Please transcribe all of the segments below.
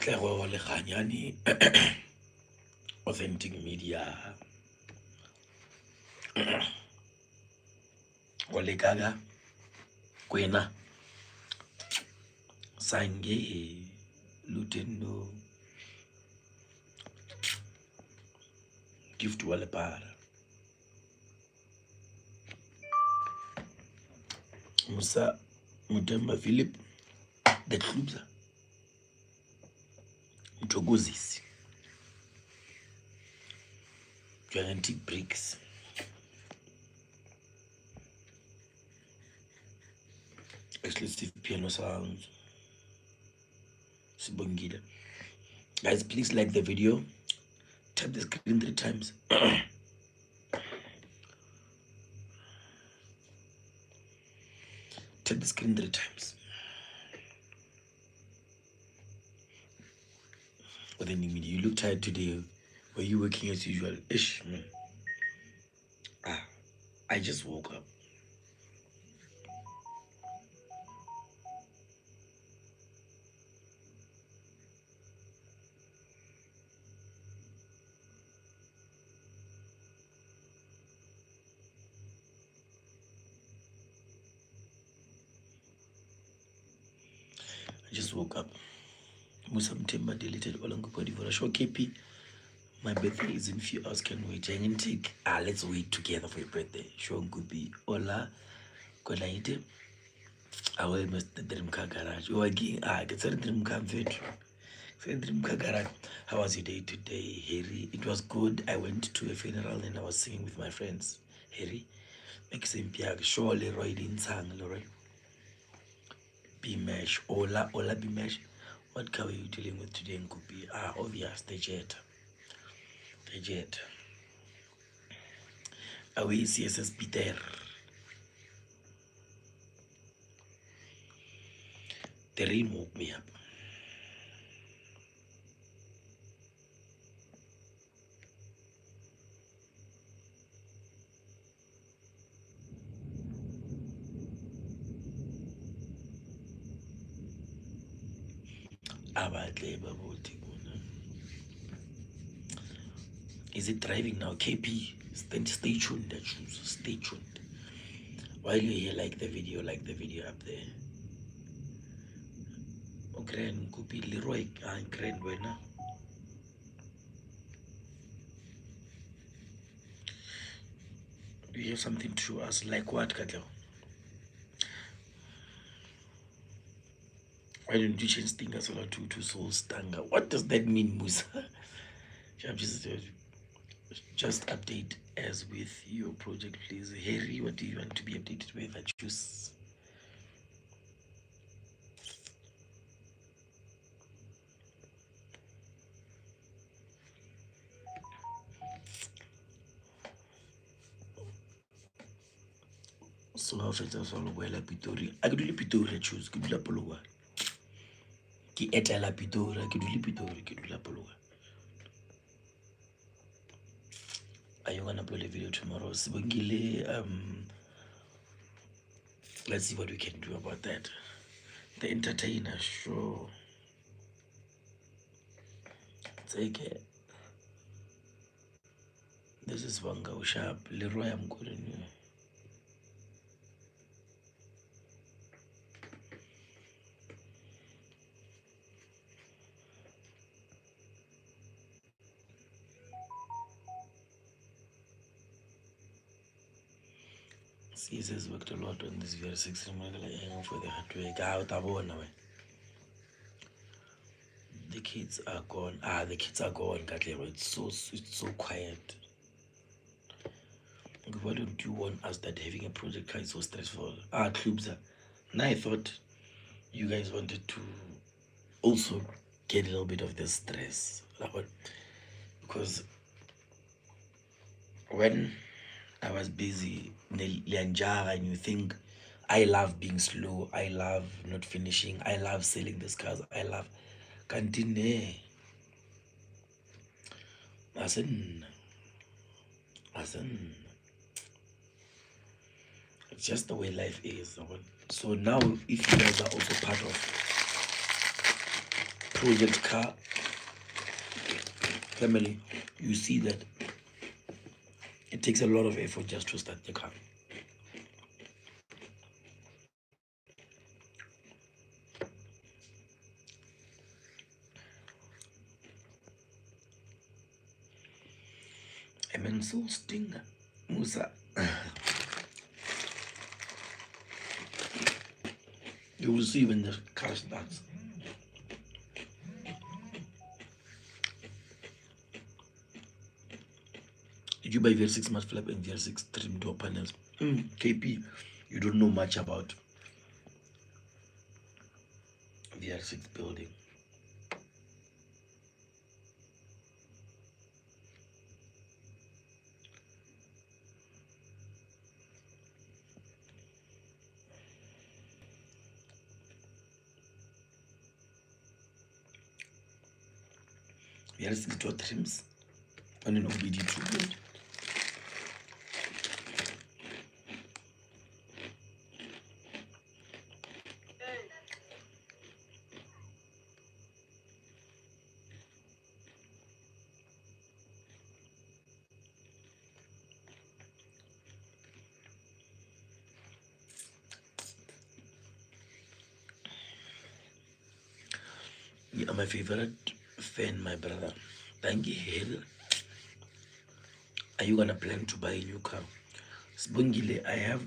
Katlego le Ganyani Authentic Media Ole Gaga Kwena Sange Lutendo Gift Walepara Musa Mutemba Philip the Klubza Mtogozisi Gigantic Bricks exclusive piano sounds Sibongile. Guys, please like the video, tap the screen 3 times. Tap the screen 3 times. What do you mean? You look tired today. Were you working as usual? Ish, man. I just woke up. Musa Mtemba deleted all Ngupadi for a show. KP, my birthday is in few hours. Can wait. I can take. Let's wait together for your birthday. Show Ngupi. Ola. Kolaite. I will miss the dream car garage. Oh, again. Get a dream car vet. How was your day today, Harry? It was good. I went to a funeral and I was singing with my friends. Harry, make some piag. Surely, Roy didn't sing, Leroy. Bimesh, Ola Bimesh. What car are you dealing with today in Kupi? Obvious, the jet. The jet. Away CSS Peter. The rain woke me up. Is it driving now? KP, stay tuned. Stay tuned. While you're here, like the video up there. Grand Kupi Leroy and Grand Winner. Do you have something to ask? Like what, Katlo? Why don't you change Stinga Solar to Soul Stanga? What does that mean, Musa? Just update as with your project, please. Harry, what do you want to be updated with? I choose. So how fetsa solo boela Pitori. I could do Pitori, choose. Ke dula Polowa. Ke etela Pitori, ke dule Pitori, ke dula Polowa. Are you gonna upload a video tomorrow? Sibongile, let's see what we can do about that. The Entertainer, sure. Take it. This is Vanga Sharp. Leroy, I'm calling you. CSS worked a lot on this VR6 for the hard work. The kids are gone. The kids are gone, Katlego. It's so quiet. Why don't you want us that having a project is so stressful? Clubs. Now I thought you guys wanted to also get a little bit of the stress. Because when I was busy, and you think I love being slow, I love not finishing, I love selling these cars, I love continue. Asen. It's just the way life is. So now, if you guys are also part of project car, family, you see that it takes a lot of effort just to start the car. I'm so stinger, Musa. You will see when the car starts. Did you buy VR6 matte flap and VR6 trim door panels? KP, you don't know much about VR6 building. VR6 door trims on an OBD2 build. You are my favorite fan, my brother. Thank you, hell. Are you gonna plan to buy a new car? Spungile, I have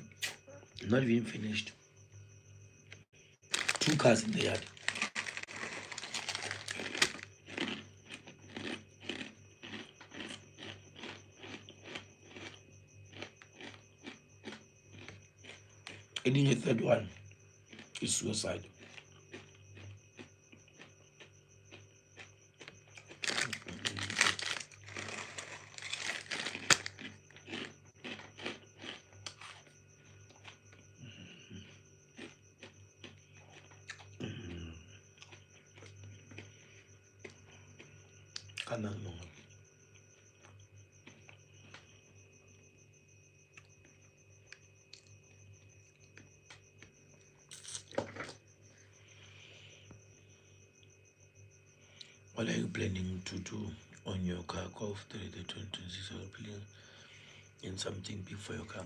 not even finished 2 cars in the yard. Adding a 3rd one is suicide. What are you planning to do on your car? Golf 3, the 2026 plan and something big for your car.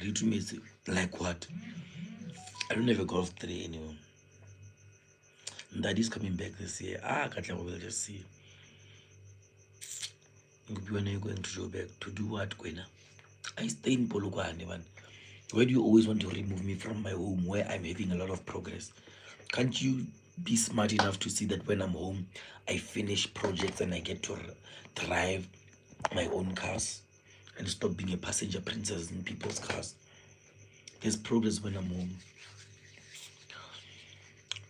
Little miss, like what? I don't have a Golf 3 anymore. That is coming back this year. Katla will just see. When are you going to go back to do what, Gwena? I stay in Polokwane, man. Why do you always want to remove me from my home where I'm having a lot of progress? Can't you be smart enough to see that when I'm home, I finish projects and I get to drive my own cars and stop being a passenger princess in people's cars? There's progress when I'm home.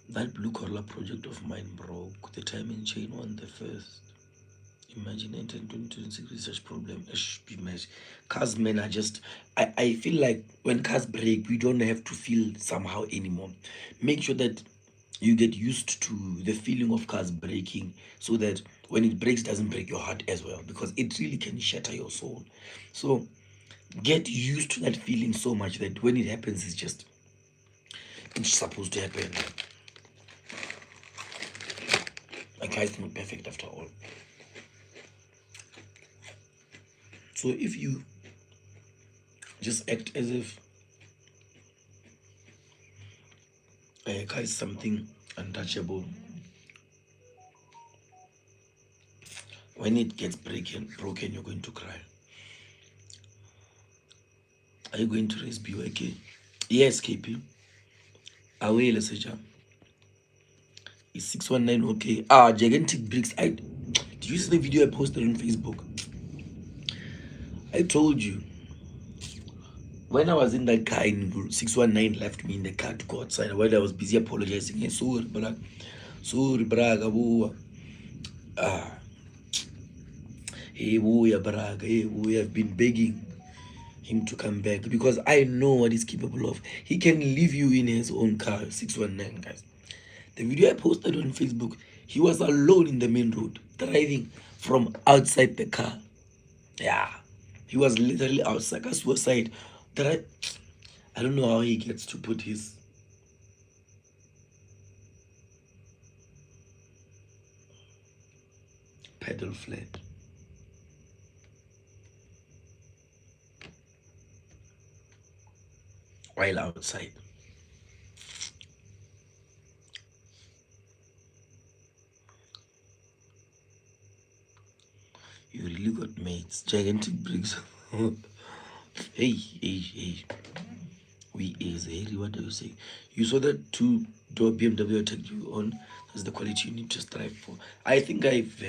That blue collar project of mine broke. The timing chain on the first. Imagine 2026 research problem. Cars, men are just, I feel like when cars break, we don't have to feel somehow anymore. Make sure that you get used to the feeling of cars breaking, so that when it breaks, it doesn't break your heart as well, because it really can shatter your soul. So get used to that feeling so much that when it happens, it's supposed to happen. My car is not perfect after all. So if you just act as if a car is something untouchable, when it gets broken, you're going to cry. Are you going to raise BYK? Yes, KP. Away, let's say, is 619 okay? Gigantic bricks. Did you see the video I posted on Facebook? I told you, when I was in that car in 619 left me in the car to go outside while I was busy apologizing. Hey, sorry, brag. Sorry, brag. Hey, boy, brag. Hey, boy, I've been begging him to come back because I know what he's capable of. He can leave you in his own car. 619, guys. The video I posted on Facebook, he was alone in the main road, driving from outside the car. Yeah, he was literally outside a suicide. I don't know how he gets to put his pedal flat. While outside. You really got mates. Gigantic bricks. Hey, hey, hey. We is Harry, what do you say? You saw that two-door BMW I tagged you on. That's the quality you need to strive for. I think I've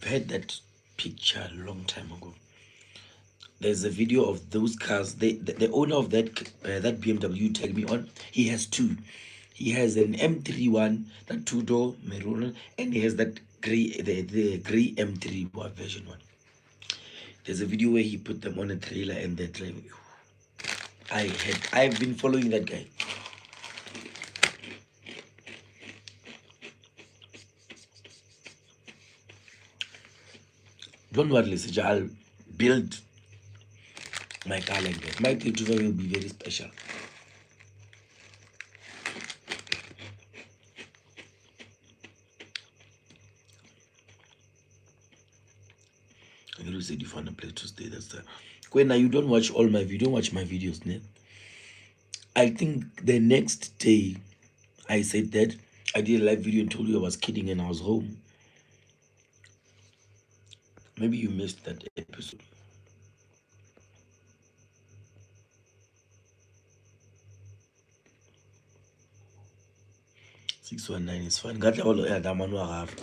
had that picture a long time ago. There's a video of those cars. The owner of that BMW tagged me on. He has two. He has an M3 one, that two-door maroon, and he has that gray, the gray M3 version one. There's a video where he put them on a trailer and they're driving. I've been following that guy. Don't worry, Lisija, I'll build my car like that. My P2 will be very special. You said you found a place to stay. That's the when you don't watch all my video, watch my videos, ne? I think the next day I said that I did a live video and told you I was kidding and I was home. Maybe you missed that episode. $619 is fun. Got all that man will have.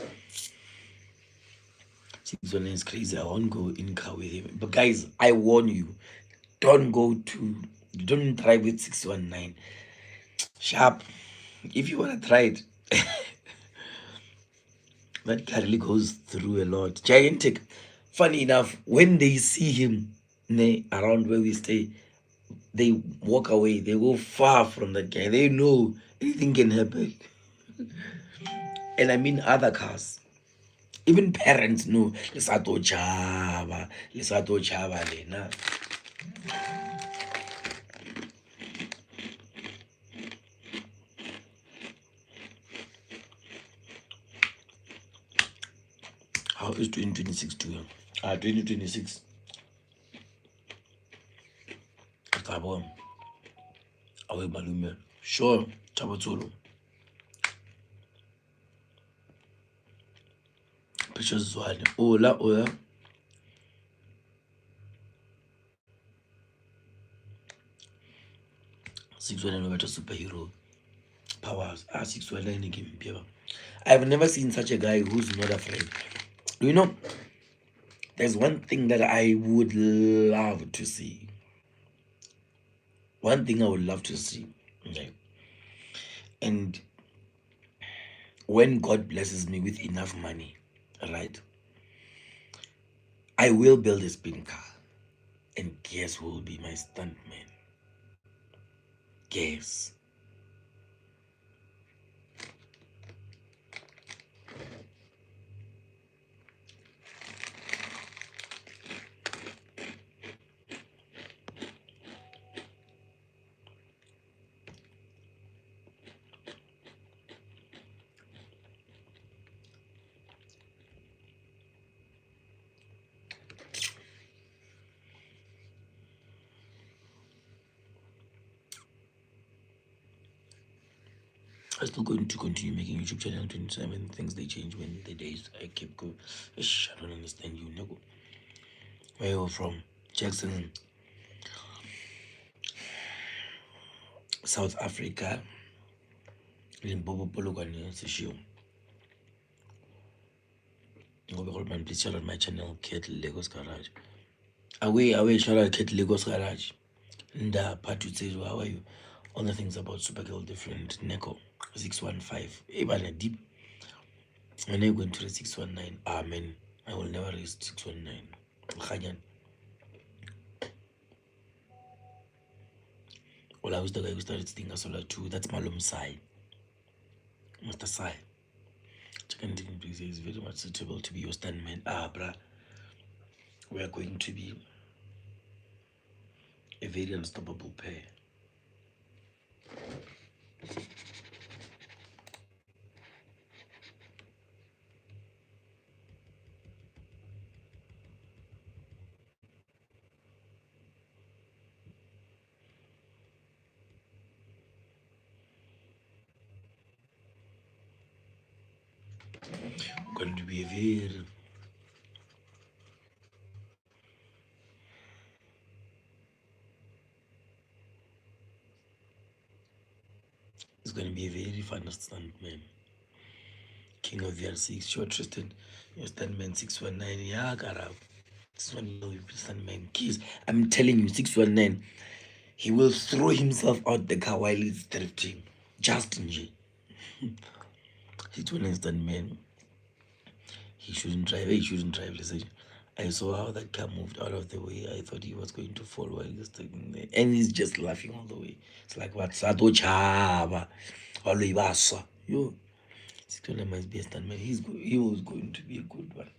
$619 is crazy. I won't go in car with him. But guys, I warn you, don't drive with 619. Sharp. If you wanna try it, that car really goes through a lot. Gigantic. Funny enough, when they see him around where we stay, they walk away. They go far from that guy. They know anything can happen. And I mean other cars. Even parents know. Lesato chaba lena. How is 2026 doing? 2026. Kabo. Awe malume. Sure, Tabatsolo. Pictures one. Ola. Six one nine superhero powers. 619 again. I've never seen such a guy who's not afraid. You know, there's one thing that I would love to see. One thing I would love to see. Okay. And when God blesses me with enough money, right, I will build a spin car. And guess who will be my stuntman? Guess. I'm still going to continue making YouTube channel 27. Things they change when the days I keep going. I don't understand you, Nego. Where you're from? Jackson, South Africa. Limpopo Polokwane Session. Man, please shout out my channel, Cat Lagos Garage. Away, shout out Cat Lagos Garage. And part 2 says, how are you? All the things about Supergirl different. Neko 615. Even deep. When I go into the 619, amen. I will never raise 619. Khanyan. Well, I was the guy who started singing a solar too. That's Malum Sai. Mr. Sai. Chicken Digging Pizza is very much suitable to be your stuntman. Bruh. We are going to be A very unstoppable pair. Going to be a very it's going to be a very fun stuntman. King of VR6, short Tristan, your stuntman 619. Yeah, Karab. 619 stuntman. Keys. I'm telling you, 619. He will throw himself out the car while he's drifting. Just in J. 619 stuntman. He shouldn't drive. He shouldn't drive. Listen. I saw how that car moved out of the way. I thought he was going to fall while he was taking there. And he's just laughing all the way. It's like, what? Sato Chaba. Yo. 619 must be a stuntman. He was going to be a good one.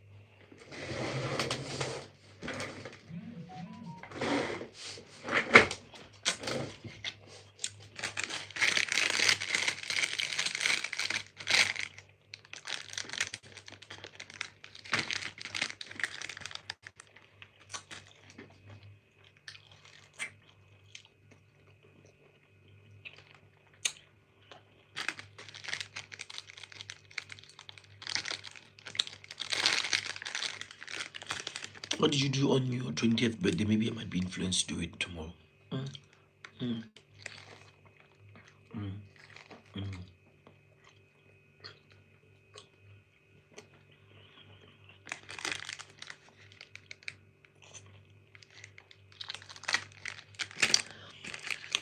What did you do on your 20th birthday? Maybe I might be influenced to do it tomorrow.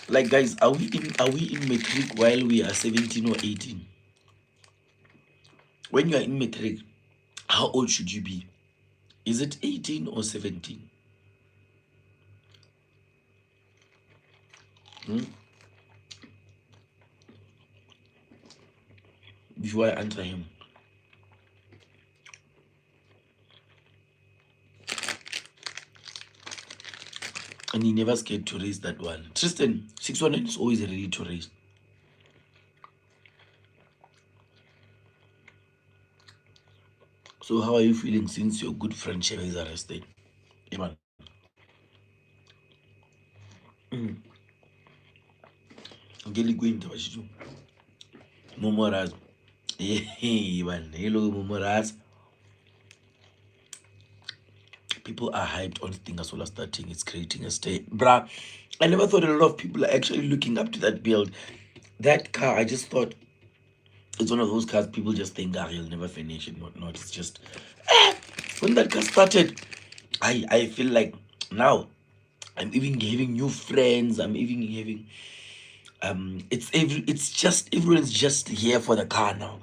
Like, guys, are we in matric while we are 17 or 18? When you are in matric, how old should you be? Is it 18 or 17? Before I answer him. And he never scared to raise that one. Tristan, 619 is always ready to raise. So how are you feeling since your good friend Sheva is arrested? Iman. Ngeli kwinto bashitu. Momoraz. Hey, man. Hello, Momoraz. People are hyped on Stingasola starting. It's creating a state. Bruh, I never thought a lot of people are actually looking up to that build. That car, I just thought it's one of those cars people just think, he'll never finish and whatnot. It's just, when that car started, I feel like now I'm even having new friends. I'm even having, it's just, everyone's just here for the car now.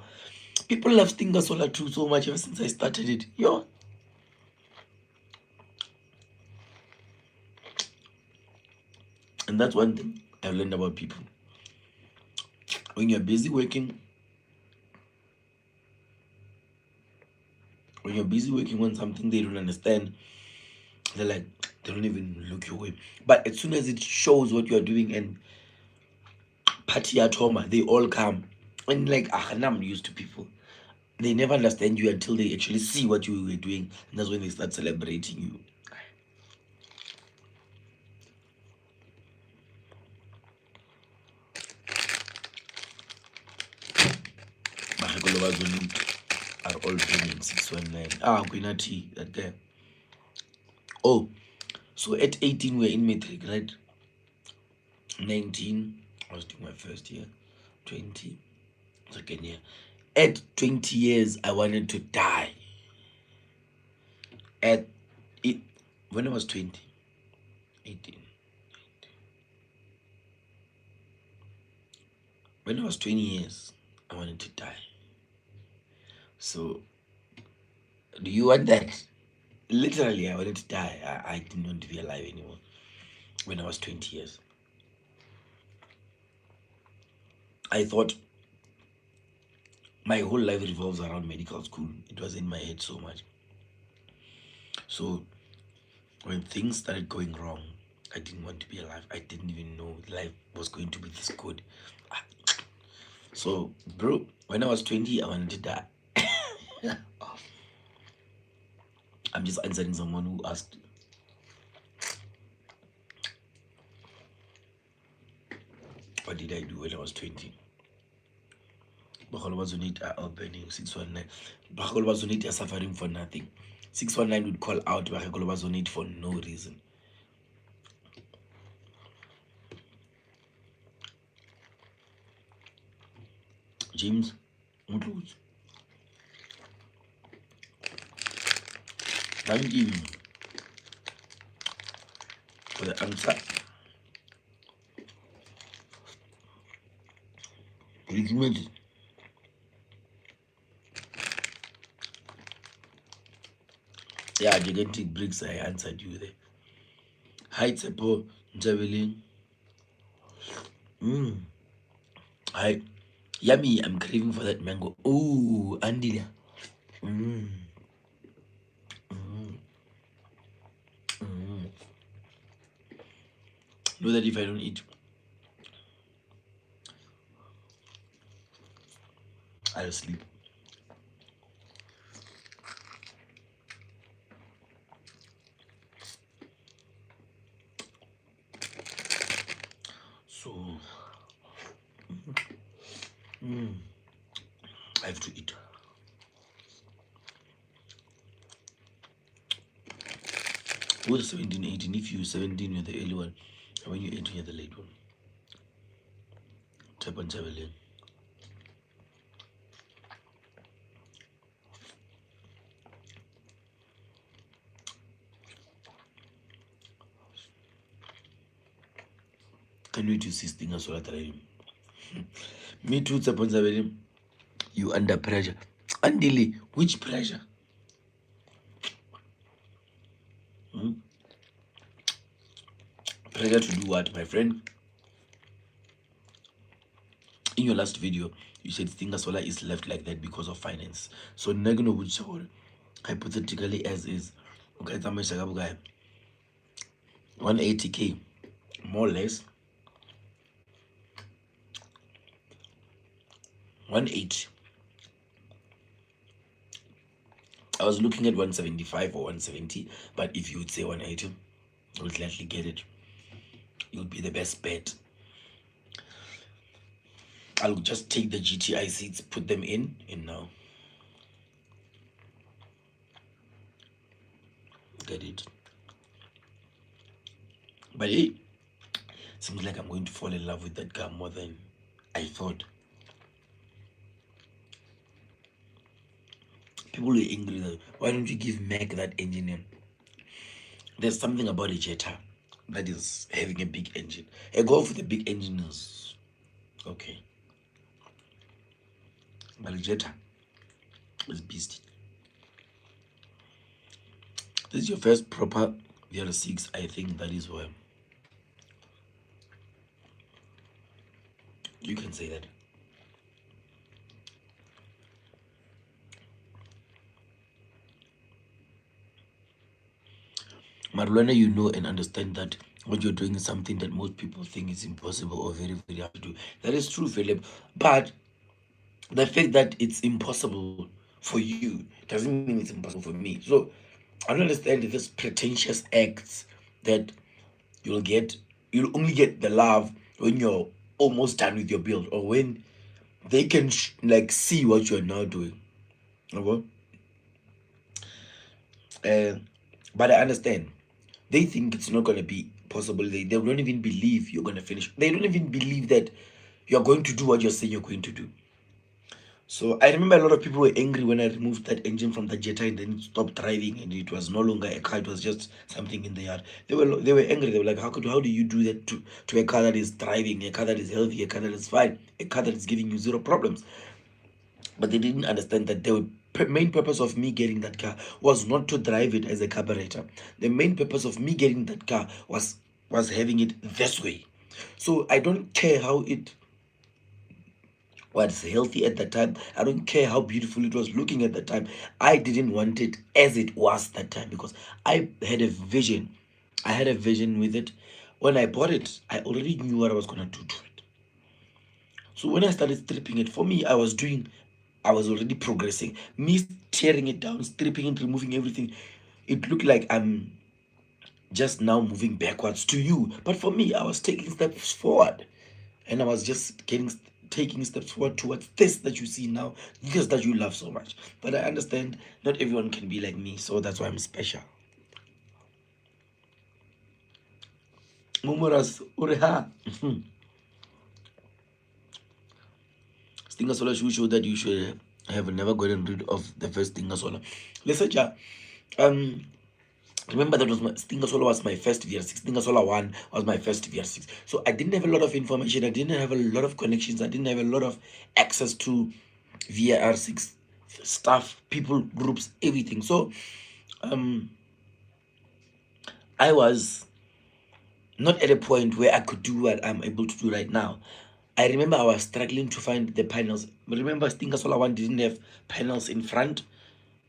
People love Stingasola too so much ever since I started it. Yo. And that's one thing I've learned about people. When you're busy working, on something they don't understand, they're like, they don't even look your way. But as soon as it shows what you're doing and party at home, they all come. And like, I'm used to people. They never understand you until they actually see what you were doing. And that's when they start celebrating you. Are all paying 619. Queen T, that guy. Oh, so at 18 we're in matric, right? 19, I was doing my first year. 20, second year. At 20 years, I wanted to die. At it, when I was 20, 18, 19. When I was 20 years, I wanted to die. So, do you want that? Literally, I wanted to die. I didn't want to be alive anymore when I was 20 years. I thought my whole life revolves around medical school. It was in my head so much. So when things started going wrong, I didn't want to be alive. I didn't even know life was going to be this good. So, bro, when I was 20, I wanted to die. I'm just answering someone who asked. What did I do when I was 20? Bagolo Bazonit are opening 619. Bagolo Bazonit are suffering for nothing. 619 would call out Bagolo Bazonit for no reason. James, thank you for the answer. Yeah, gigantic bricks. I answered you there. Hi, Tsepo, Javelin. Hi. Yummy, I'm craving for that mango. Oh, Andy. Know that if I don't eat, I'll sleep. So, I have to eat. With 17, 18, if you're 17, you're the early one. And when you're 18, you're the late one. Tap on Javelin. Can wait to see things as well. Me too, Tap on Javelin. You under pressure. Andili, which pressure? Pressure to do what, my friend? In your last video, you said Stingasola is left like that because of finance. So Nagano would show hypothetically as is. Okay, 180k, more or less. 180. I was looking at 175 or 170, but if you would say 180, I would gladly get it. It would be the best bet. I'll just take the GTI seats, put them in, and now get it. But hey, seems like I'm going to fall in love with that car more than I thought. People were angry that why don't you give Mac that engine in? There's something about a Jetta that is having a big engine. A Golf with a big engine is okay. But a Jetta is beastie. This is your first proper VR6, I think that is why. You can say that. Marlwana, you know and understand that what you're doing is something that most people think is impossible or very, very hard to do. That is true, Philip. But the fact that it's impossible for you doesn't mean it's impossible for me. So I don't understand this pretentious acts that you'll only get the love when you're almost done with your build or when they can like see what you're now doing. Okay? But I understand. They think it's not going to be possible. They don't even believe you're going to finish. They don't even believe that you're going to do what you're saying you're going to do. So I remember a lot of people were angry when I removed that engine from the Jetta and then it stopped driving and it was no longer a car, it was just something in the yard. They were angry. They were like, how do you do that to a car that is driving, a car that is healthy, a car that is fine, a car that is giving you zero problems? But they didn't understand that the main purpose of me getting that car was not to drive it as a carburetor. The main purpose of me getting that car was having it this way. So I don't care how it was healthy at the time. I don't care how beautiful it was looking at the time. I didn't want it as it was that time because I had a vision. I had a vision with it when I bought it, I already knew what I was gonna do to it. So when I started stripping it, for me, I was already progressing. Me tearing it down, stripping it, removing everything, it looked like I'm just now moving backwards to you. But for me, I was taking steps forward, and I was just taking steps forward towards this that you see now, this that you love so much. But I understand not everyone can be like me, so that's why I'm special. Mumoras ureha. Stinger Solar show that you should have never gotten rid of the first Stinger Solar. Listen, remember that was Stinger Solar was my first VR6. Stinger Solar 1 was my first VR6. So I didn't have a lot of information. I didn't have a lot of connections. I didn't have a lot of access to VR6 stuff, people, groups, everything. So I was not at a point where I could do what I'm able to do right now. I remember I was struggling to find the panels. Remember, Stinger Solar 1 didn't have panels in front.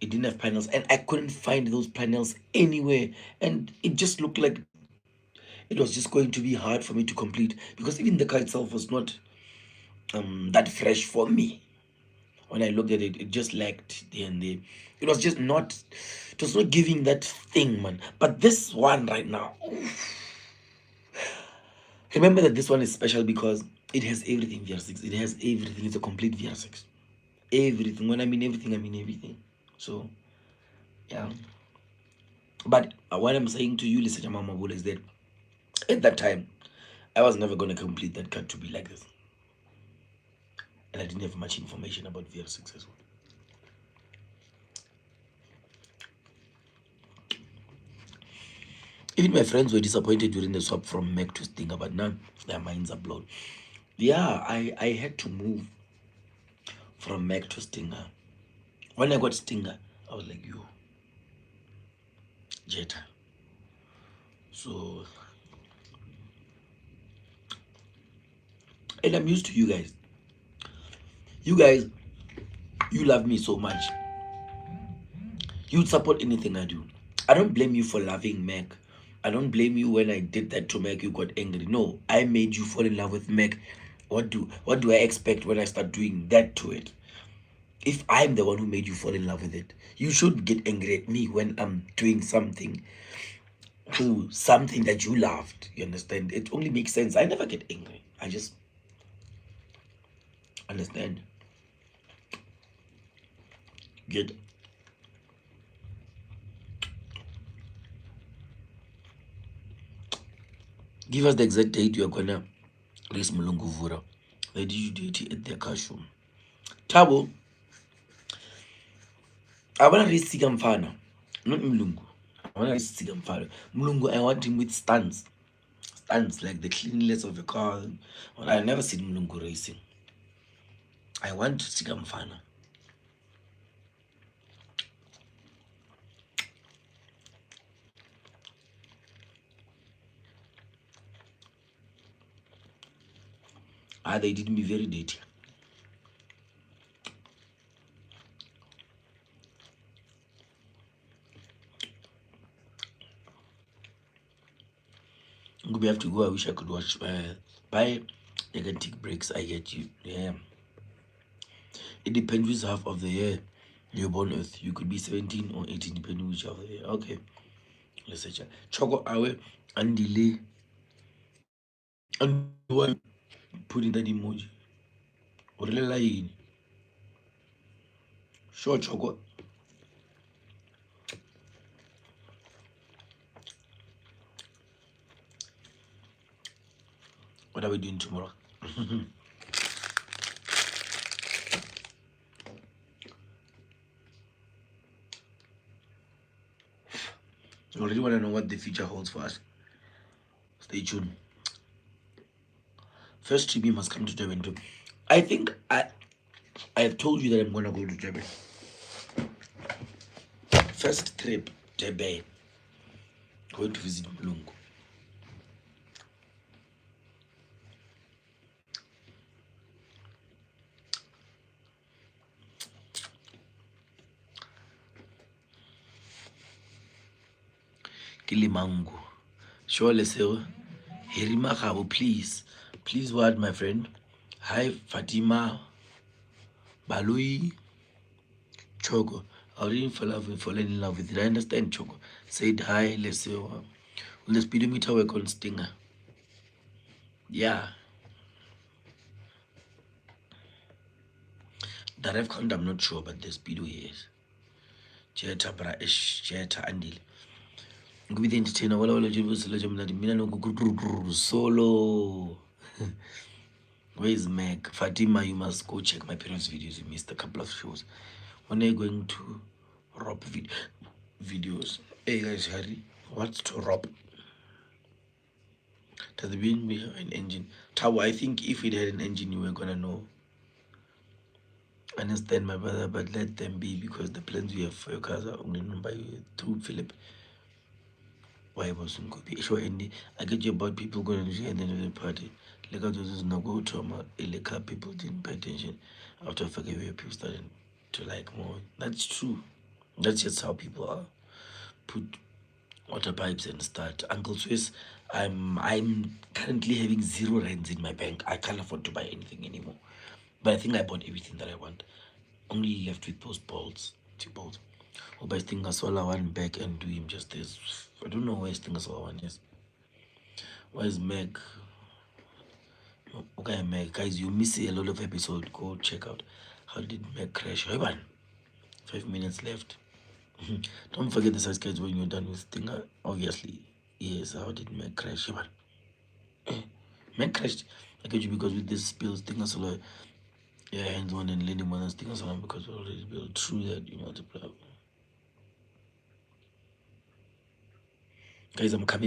It didn't have panels, and I couldn't find those panels anywhere. And it just looked like it was just going to be hard for me to complete, because even the car itself was not that fresh for me. When I looked at it, it just lacked the and the. It was just not. It was not giving that thing, man. But this one right now, remember that this one is special because it has everything VR6. It has everything. It's a complete VR6. Everything. When I mean everything, I mean everything. So, yeah. But what I'm saying to you, Lisa Mama Bull, is that at that time, I was never going to complete that cut to be like this. And I didn't have much information about VR6 as well. Even my friends were disappointed during the swap from Mac to Stinger, but now their minds are blown. Yeah, I had to move from Mac to Stinger. When I got Stinger, I was like, yo, Jetta. So, and I'm used to you guys. You guys, you love me so much. You'd support anything I do. I don't blame you for loving Mac. I don't blame you when I did that to Mac, you got angry. No, I made you fall in love with Mac. What do I expect when I start doing that to it? If I'm the one who made you fall in love with it, you should get angry at me when I'm doing something to something that you loved. You understand? It only makes sense. I never get angry. I just understand. Good. Give us the exact date you're gonna raise Mulungu Vura. Where did you date it at their cash room? Tabo, I wanna raise Sigamfana, not Mulungu. I wanna raise Sigamfana. Mulungu, I want him with stunts. Stunts like the cleanliness of the car. Well, I never seen Mulungu racing. I want Sigamfana. They did me very dirty. We have to go. I wish I could watch. Buy. They can take breaks. I get you. Yeah. It depends which half of the year you're born with. You could be 17 or 18, depending which half of the year. Okay. Let's say Choco Awe and delay. And why putting that emoji? Or lying? Sure, Choco. What are we doing tomorrow? I already want to know what the future holds for us. Stay tuned. First TB must come to Durban too. I think I have told you that I'm gonna go to Durban. First trip, Durban. Going to visit Mulungu. Kilimango. Sure, let's say Herima Gabo, please. Please what, my friend? Hi, Fatima Balui Chogo. I didn't fall in love with it. I understand, Chogo. Said hi, let's see. Will the speedometer work on Stinger? Yeah. The rev count, I'm not sure, but the speedo is. Jetta Braish, Jetta Andil. NKUPI The Entertainer, solo. Where is Meg? Fatima, you must go check my parents' videos. You missed a couple of shows. When are you going to rob videos? Hey guys, hurry. What's to rob? Does it mean we have an engine? Tau, I think if it had an engine, you were gonna know. Understand, my brother, but let them be, because the plans we have for your cars are only known by you through Philip. Why was NKUPI? Sure, Andy. I get you about people going to the end of the party. Like I was no go trauma. Like people didn't pay attention. After forgiving people started to like more. That's true. That's just how people are. Put water pipes and start. Uncle Swiss, I'm currently having 0 rands in my bank. I can't afford to buy anything anymore. But I think I bought everything that I want. Only left with those balls. 2 balls. Hope I think I saw one back and do him justice. I don't know where Stingasola one is. Where's Meg? Okay, Meg, guys, you miss a lot of episode. Go check out. How did Meg crash? Hey, man, 5 minutes left. Don't forget the subscribe when you're done with Stinger. Obviously, yes. How did Meg crash? Hey, man. Meg crashed. I get you, because with this spill, Stingasola, yeah, hands on and leaning more than Stingasola, because we already built through that. You multiply. Guys, I'm coming.